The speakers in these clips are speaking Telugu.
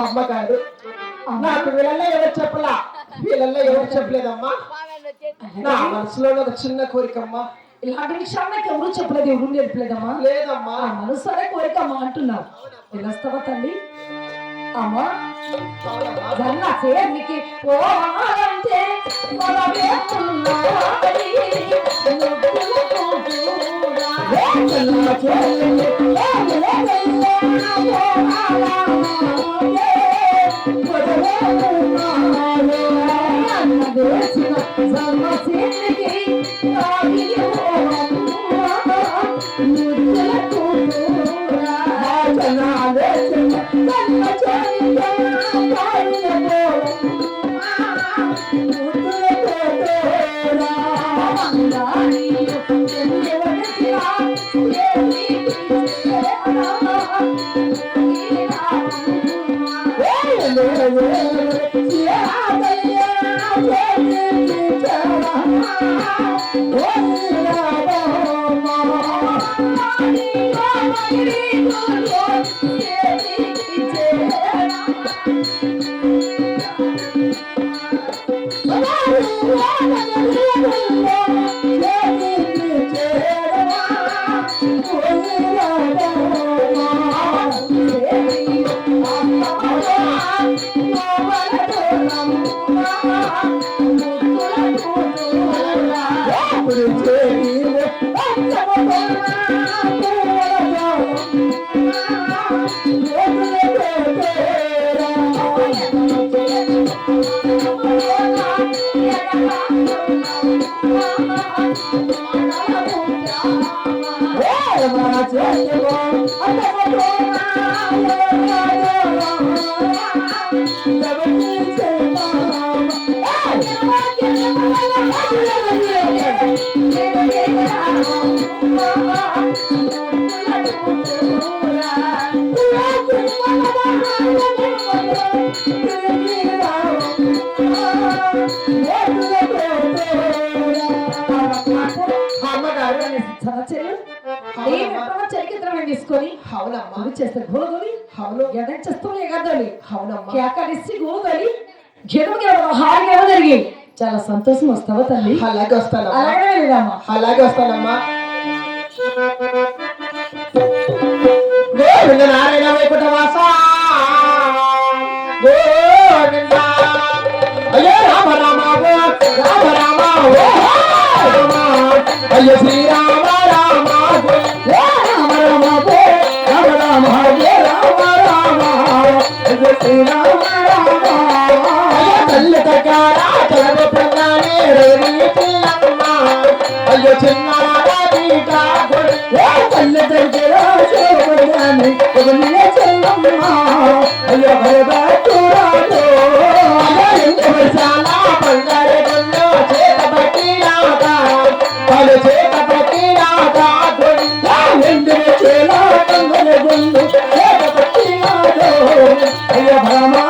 అమ్మగారు నాకు వీళ్ళల్లో ఎవరు చెప్పలేదమ్మా. నా మనసులో ఒక చిన్న కోరికమ్మా. ఇలాంటి విషయాలు నాకు ఎవరు చెప్పలేదు, ఎవరు నేర్పలేదమ్మా. లేదమ్మా. మనసారే కోరికమ్మా అంటున్నావు. వెళ్ళొస్తావా తల్లి? అమ్మా జన్న చేరికి పోవాలంటే తీసుకొని అవునమ్మా చేస్తారు గోదోలి అవును ఎదచేస్తూ ఎగదోలి అవునమ్మా కేకలిసి గోదోలి గెలుగే హాయిగా జరిగింది. చాలా సంతోషం. వస్తావా తల్లి? అలాగే వస్తాను. అలాగే వెళ్ళామా? అలాగే వస్తానమ్మా. గోవింద నారాయణ వైకుంఠవాస గోవింద అయ్యో రామ రామ రామ రామ అయ్యో శ్రీరామ రామ రామ రామ రామ రామ రామ రామ అయ్యో శ్రీరామ రామ తల్లి తగ్గారా చదువు ప్రధానే రేవి పిల్లమ్మ అయ్యో చిన్నారాధీట తల్లి దగ్గర చూడని చెల్లమ్మ అయ్యో భయభక్తురాలు చాలా బంగారు గుండు చేత పట్టినాక పలు చేత పట్టినాక ఎందుకు చేలా బంగారు గుండు చేత పట్టినాక అయ్యో భరమా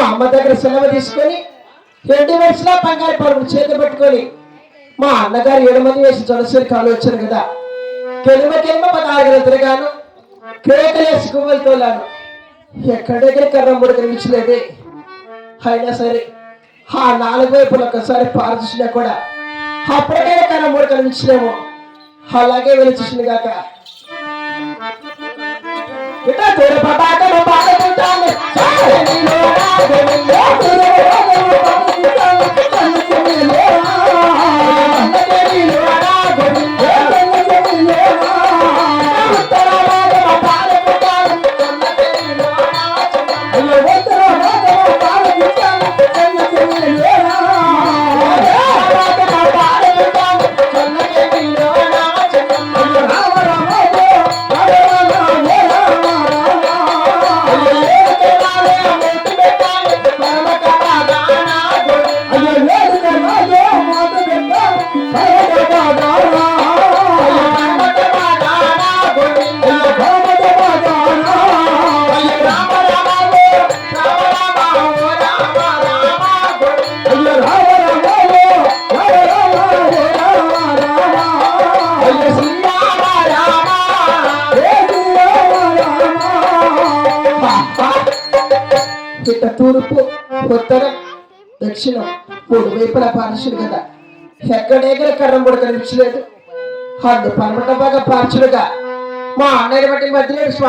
అమ్మ దగ్గర సెలవు తీసుకొని 2 వయసులో బంగారు పరుపు చేతి పెట్టుకొని మా అన్నగారు 7 మంది వేసి జొలసరి కాలు వచ్చారు కదా. కెలిమ 16 తిరగాను, కేకలేసి గుమ్మలు తోలాను. ఎక్కడెక్కడ కర్ర మూడు కనిపించలేదే. అయినా సరే ఆ 4 వైపులు ఒక్కసారి పారదూసినా కూడా అప్పటికైనా కర్ర మూడు కనిపించలేమో. అలాగే వెళ్ళి చూసిన గాక ఇట తోడపటాకను పాడుకుంటాను తూర్పు ఉత్తరం దక్షిణం 3 వైపులా పార్చుడు కదా, ఎక్కడేగల కర్రం కూడా కనిపించలేదు. హద్దు పరమట బాగా పార్చుడుగా మా అన్నయ్య బట్టి మధ్య స్వామి